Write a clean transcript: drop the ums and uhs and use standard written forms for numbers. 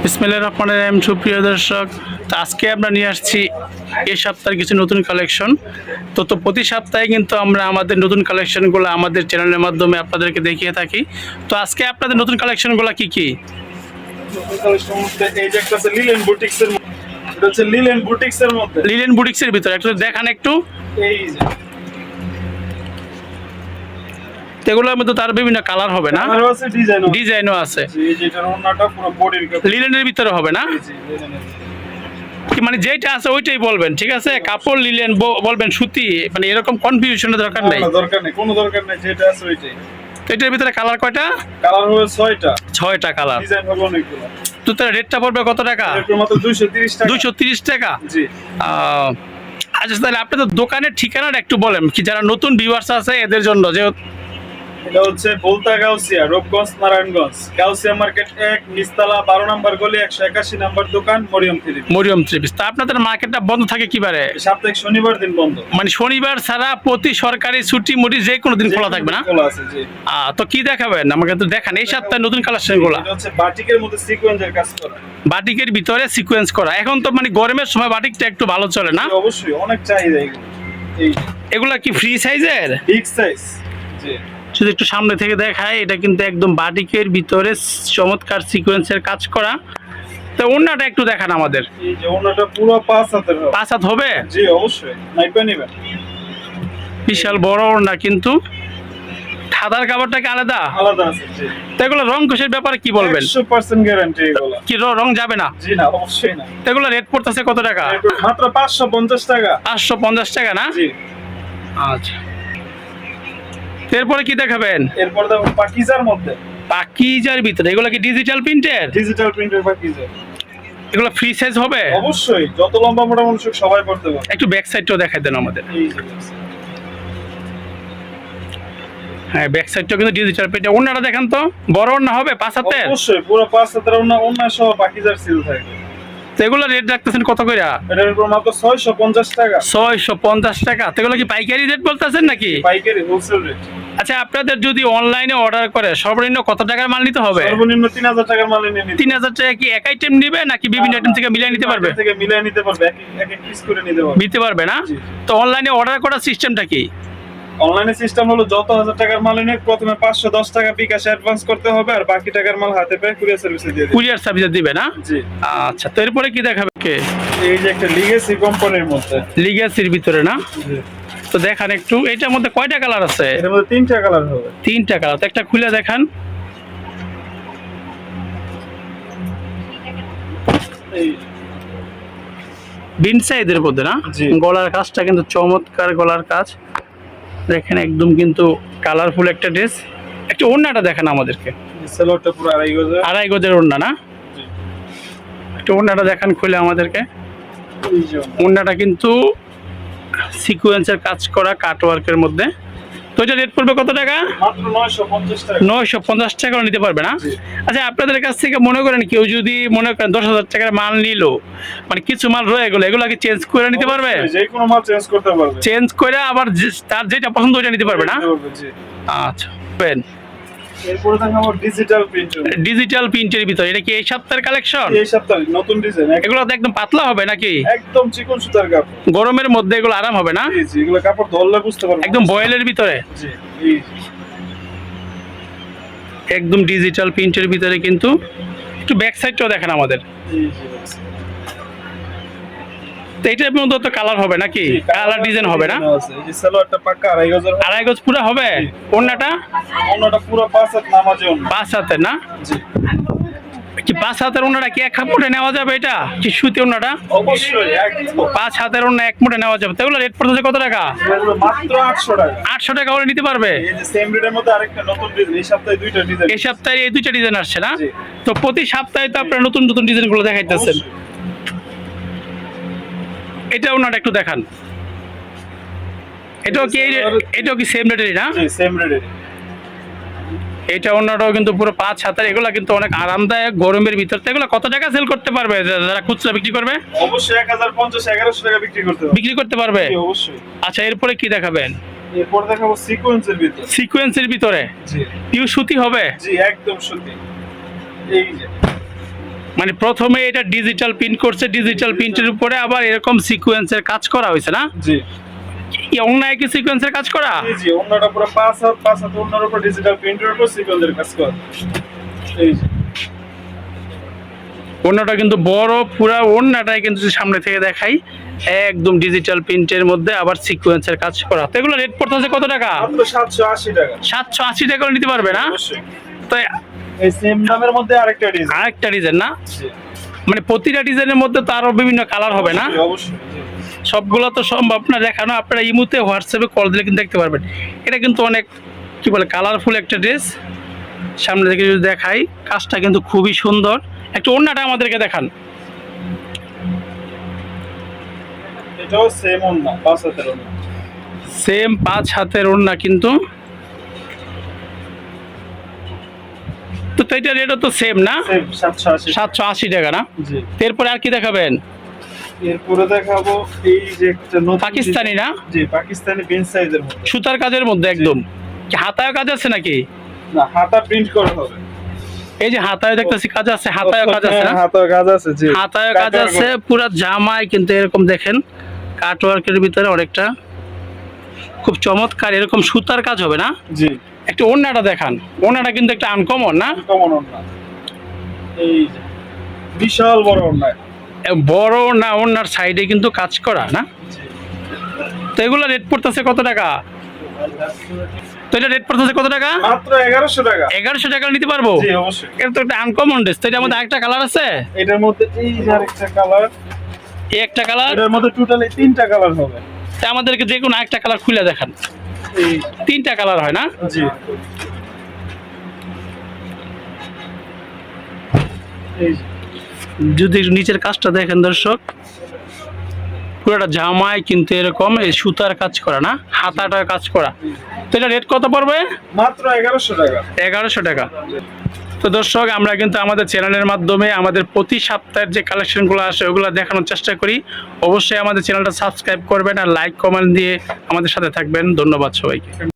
বিসমিল্লাহির রহমানির রহিম। সুপ্রিয় দর্শক, তো আজকে আমরা নিয়ে আসছি এই সপ্তাহের কিছু নতুন কালেকশন। তো প্রতি সপ্তাহে কিন্তু আমরা আমাদের নতুন কালেকশনগুলো আমাদের চ্যানেলের মাধ্যমে আপনাদেরকে দেখিয়ে থাকি। তো আজকে আপনাদের নতুন কালেকশনগুলো কি কি? এই যে একটা আছে লিলেন বুটিক্সের মধ্যে, এটা হচ্ছে লিলেন বুটিক্সের মধ্যে, লিলেন বুটিক্সের ভিতরে একটু দেখান একটু। এই যে এগুলোর মধ্যে তার বিভিন্ন কালার হবে না, আরো আছে ডিজাইনও আছে। এই যে এটার ওন্নাটা পুরো বডির কাপড়, লিলেনের ভিতরে হবে না, এই যে লিলেনের। কি মানে যেটা আছে ওইটাই বলবেন, ঠিক আছে? কাপড় লিলেন বলবেন, সুতি, মানে এরকম কনফিউশনের দরকার নেই। না, দরকার নেই, কোনো দরকার নেই, যেটা আছে ওইটাই। তো এটার ভিতরে কালার কয়টা? কালার হবে 6টা, 6টা কালার। ডিজাইন হবে অনেকগুলো। তো তার রেটটা পড়বে কত টাকা? এর মাত্র 230 টাকা। 230 টাকা। জি। আচ্ছা, তাহলে আপনাদের দোকানের ঠিকানাটা একটু বলেন, কি যারা নতুন ভিউয়ার্স আছে এদের জন্য। যে এটা হচ্ছে ভোলতা গাউসিয়া, রূপগঞ্জ, নারায়ণগঞ্জ। গাউসিয়া মার্কেট 1, নিচতলা, 12 নম্বর গলি, 181 নম্বর দোকান, Mariyam three. Mariyam three piece. তা আপনাদের মার্কেটটা বন্ধ থাকে কিবারে? সাপ্তাহিক শনিবার দিন বন্ধ। মানে শনিবার ছাড়া প্রতি সরকারি ছুটি মুটি যে কোনো দিন খোলা থাকবে না? খোলা আছে, জি। তো কি দেখাবেন আমাকে? তো দেখান এই সপ্তাহে নতুন কালেকশন গুলা। এটা হচ্ছে বাটিকের মধ্যে সিকোয়েন্সের কাজ করা, বাটিকের ভিতরে সিকোয়েন্স করা। এখন তো মানে গরমের সময় বাটিকটা একটু ভালো চলে না? অবশ্যই অনেক চাহিদা এগুলো। এই এগুলা কি ফ্রি সাইজের? বিগ সাইজ, জি। শুধু একটু সামনে থেকে দেখায়, এটা কিন্তু একদম বাটিকের ভিতরে চমৎকার সিকোয়েন্সের কাজ করা। তো ওন্নাটা একটু দেখান আমাদের। এই যে ওন্নাটা পুরো 5 হাতের হবে। 5 হাত হবে? জি, অবশ্যই, নাইপা নেবেন। বিশাল বড় ওন্না, কিন্তু খাদার কাপড়টা কি আলাদা? আলাদা আছে, জি। তো এগুলো রং কোষের ব্যাপারে কি বলবেন? 100% গ্যারান্টি এগুলো। কি রং যাবে না? জি না, অবশ্যই না। তো এগুলো রেট পড়তেছে কত টাকা? মাত্র 550 টাকা। 550 টাকা না? জি। আচ্ছা, এরপরে কি দেখাবেন? এরপর দেখো পাকিজার মধ্যে, পাকিজার ভিতরে এগুলো কি ডিজিটাল প্রিন্টের? ডিজিটাল প্রিন্টের পাকিজা। এগুলো ফ্রি সাইজ হবে? অবশ্যই, যত লম্বা মোটা মানুষ সবাই পড়তে পারে। একটু ব্যাক সাইডটাও দেখাই দেন আমাদের। এই যে হ্যাঁ, ব্যাক সাইডটাও কিন্তু ডিজিটাল প্রিন্ট। ওন্নাটা দেখেন তো, বড় ওন্না হবে 5 হাতের? অবশ্যই পুরো 5 হাতের ওন্না সহ পাকিজার সিল থাকে। তো এগুলো রেট রাখতেছেন কত করে? এটার উপর মাত্র 650 টাকা। 650 টাকা। তো এগুলো কি পাইকারি রেট বলতেছেন নাকি? পাইকারি, হোলসেল রেট। আচ্ছা, আপনাদের যদি অনলাইনে অর্ডার করে সর্বনিম্ন কত টাকার মাল নিতে হবে? সর্বনিম্ন 3000 টাকার মাল নিয়ে নিতে। 3000 টাকা কি এক আইটেম নিবে নাকি বিভিন্ন আইটেম থেকে মিলিয়ে নিতে পারবে? থেকে মিলিয়ে নিতে পারবে, এক এক পিস করে নিতে পারবে। নিতে পারবে না? জি। তো অনলাইনে অর্ডার করার সিস্টেমটা কি? অনলাইনে সিস্টেম হলো যত 1000 টাকার মাল নিয়ে প্রথমে 510 টাকা বিকাশ অ্যাডভান্স করতে হবে, আর বাকি টাকার মাল হাতে পেয়ে কুরিয়ার সার্ভিসে দিয়ে দিবে। কুরিয়ার সার্ভিসে দিবে না? জি। আচ্ছা, তো এরপরে কি দেখাবে? এই যে একটা লিগেসি কোম্পানির মধ্যে, লিগ্যাসির ভিতরে না? জি। তো দেখান একটু, এটার মধ্যে কয়টা কালার আছে? এর মধ্যে 3টা কালার হবে। 3টা কালার। তো একটা খুলে দেখান। এই বিন সাইজের মধ্যে না? জি। গলার কাজটা কিন্তু চমৎকার, গলার কাজ দেখেন, একদম কিন্তু কালারফুল একটা ড্রেস। একটা ওড়নাটা দেখান আমাদেরকে। সেলোটা পুরো 2.5 গজ। 2.5 গজের ওড়না না? জি। একটা ওড়নাটা দেখান খুলে আমাদেরকে। এই যে ওড়নাটা কিন্তু সিকোয়েন্সের কাজ করা, কাটওয়ার্কের মধ্যে। তো এটা রেট পড়বে কত টাকা? মাত্র 950 টাকা। 950 টাকা নিতে পারবে না? জি। আচ্ছা, আপনাদের কাছ থেকে মনে করেন কেউ যদি মনে করেন 10,000 টাকার মাল নিল, মানে কিছু মাল রয়ে গেলো, এগুলো কি চেঞ্জ করে নিতে পারবে? যে কোনো মাল চেঞ্জ করতে পারবে। চেঞ্জ করে আবার তার যেটা পছন্দ ওইটা নিতে পারবে না? জি। আচ্ছা, পেন এরপরে দেখাবো ডিজিটাল প্রিন্টার। ডিজিটাল প্রিন্টের ভিতরে। এটা কি এই সপ্তাহের কালেকশন? এই সপ্তাহে নতুন ডিজাইন। এগুলো তো একদম পাতলা হবে নাকি? একদম চিকন সুতার কাপড়। গরমের মধ্যে এগুলো আরাম হবে না? জি জি, এগুলো কাপড় ধরলে বুঝতে পারবে। একদম বয়েলের ভিতরে। জি। এই একদম ডিজিটাল প্রিন্টের ভিতরে, কিন্তু একটু ব্যাক সাইডটাও দেখেন আমাদের। এই যে তো এইটার মধ্যে তো কালার হবে নাকি? কালার ডিজাইন হবে না? এই যে সালোয়ারটা পাকা 2.5 গজের। 2.5 গজ পুরো হবে? ওড়নাটা? ওন্নাটা পুরো 5 হাত নামাজে ওন্না। 5 হাতের না? জি। কি 5 হাতের ওড়নাটা কি এক মুঠে নেওয়া যাবে? এটা কি সুতি ওড়নাটা? অবশ্যই, একদম 5 হাতের ওড়না এক মুঠে নেওয়া যাবে। তো এগুলো রেট পড়তেছে কত টাকা? এগুলো মাত্র 800 টাকা। 800 টাকা হলে নিতে পারবে? এই যে সেম রেটের মধ্যে আরেকটা নতুন ডিজাইন, এই সপ্তাহে 2টা ডিজাইন। এই সপ্তাহে এই 2টা ডিজাইন আসছে না? জি। তো প্রতি সপ্তাহে তো আপনারা নতুন নতুন ডিজাইনগুলো দেখাইতেছেন। এটা ওনাটা একটু দেখান। এটাও কি সেম রেটেরই না? জি, সেম রেটের। এটা ওনাটাও কিন্তু পুরো 5 হাতের। এগুলা কিন্তু অনেক আরামদায়ক গরমের ভিতর। তো এগুলো কত টাকা সেল করতে পারবে যারা খুচরা বিক্রি করবে? অবশ্যই 1050 1100 টাকা বিক্রি করতে পারবে। বিক্রি করতে পারবে? জি, অবশ্যই। আচ্ছা, এরপরে কি দেখাবেন? এরপর দেখাবো সিকোয়েন্সের ভিতরে। সিকোয়েন্সের ভিতরে জি। পিওর সুতি হবে? জি, একদম সুতি। এই যে মানে প্রথমে এটা ডিজিটাল প্রিন্ট করছে, ডিজিটাল প্রিন্টের উপরে আবার এরকম সিকোয়েন্সের কাজ করা হয়েছে না? জি এই অন্যায় কি সিকোয়েন্সের কাজ করা? জি অন্যটা পুরো 5 হাত অন্যর উপর ডিজিটাল প্রিন্টের উপর সিকোয়েন্সের কাজ করা। এই যে অন্যটা কিন্তু বড়, পুরা অন্যটাই কিন্তু যদি সামনে থেকে দেখাই একদম ডিজিটাল প্রিন্টের মধ্যে আবার সিকোয়েন্সের কাজ করা। তো এগুলো রেট পড়তেছে কত টাকা? মাত্র 780 টাকা। 780 টাকা নিতে পারবে না? অবশ্যই। তো এই সেম দামের মধ্যে আরেকটা ডিজাইন। আরেকটা ডিজাইন না, জি মানে প্রতিটা ডিজাইনের মধ্যে তো আরো বিভিন্ন কালার হবে না? অবশ্যই জি। সবগুলো তো সম্ভব না দেখানো, আপনারা ইমুতে হোয়াটসঅ্যাপে কল দিলে কিন্তু দেখতে পারবেন। এটা কিন্তু অনেক কি বলে কালারফুল একটা ড্রেস। সামনে থেকে যদি দেখাই কাজটা কিন্তু খুবই সুন্দর। একটু ওড়নাটা আমাদেরকে দেখান। এটাও সেম ওন্না 5 হাতের ওন্না। সেম 5 হাতের ওড়না কিন্তু। তো এটা রেটও তো সেম না? সেম 780। 780 টাকা না? জি এরপরে আর কি দেখাবেন? এরপরে দেখাবো এই যে একটা নতুন পাকিস্তানি না? জি পাকিস্তানি বেন সাইজের মধ্যে। সুতার কাজের মধ্যে একদম। কি হাতায় কাজ আছে নাকি? না হাতা প্রিন্ট করা হবে। এই যে হাতায় দেখতেছি কাজ আছে, হাতায় কাজ আছে না? হ্যাঁ, হাতায় কাজ আছে জি। হাতায় কাজ আছে, পুরা জামায় কিন্তু এরকম দেখেন কাটওয়ার্কের ভিতরে অনেকটা খুব চমৎকার এরকম সুতার কাজ হবে না? জি একটু ওড়নাটা দেখান। ওড়নাটা কিন্তু একটা আনকমন না? কমন ওন্না। এই যে বিশাল বড় ওন্না। বড় না, ওড়নার সাইডে কিন্তু কাজ করা না? জি তো এগুলো রেট পড়তেছে কত টাকা? তো এটা রেট পড়তেছে কত টাকা? মাত্র 1100 টাকা। 1100 টাকা নিতে পারবো? জি অবশ্যই। এটা তো একটা আনকমন ড্রেস। তো এটার মধ্যে আরেকটা কালার আছে? এটার মধ্যে এই যে আরেকটা কালার। এই একটা কালার। এটার মধ্যে টোটালি 3টা কালার হবে। তা আমাদেরকে যে কোনো একটা কালার খুলে দেখান। এই 3টা কালার হয় না? জি এই যে যদি নিচের কাজটা দেখেন দর্শক, পুরোটা জামায় কিন্তু এরকম এই সুতার কাজ করা না, হাতাটার কাজ করা। তো এটা রেট কত পড়বে? মাত্র 1100 টাকা। 1100 টাকা। তো দর্শক আমরা কিন্তু আমাদের চ্যানেলের মাধ্যমে আমাদের প্রতি সপ্তাহের যে কালেকশনগুলো আসে ওগুলো দেখানোর চেষ্টা করি। অবশ্যই আমাদের চ্যানেলটা সাবস্ক্রাইব করবেন আর লাইক কমেন্ট দিয়ে আমাদের সাথে থাকবেন। ধন্যবাদ সবাইকে।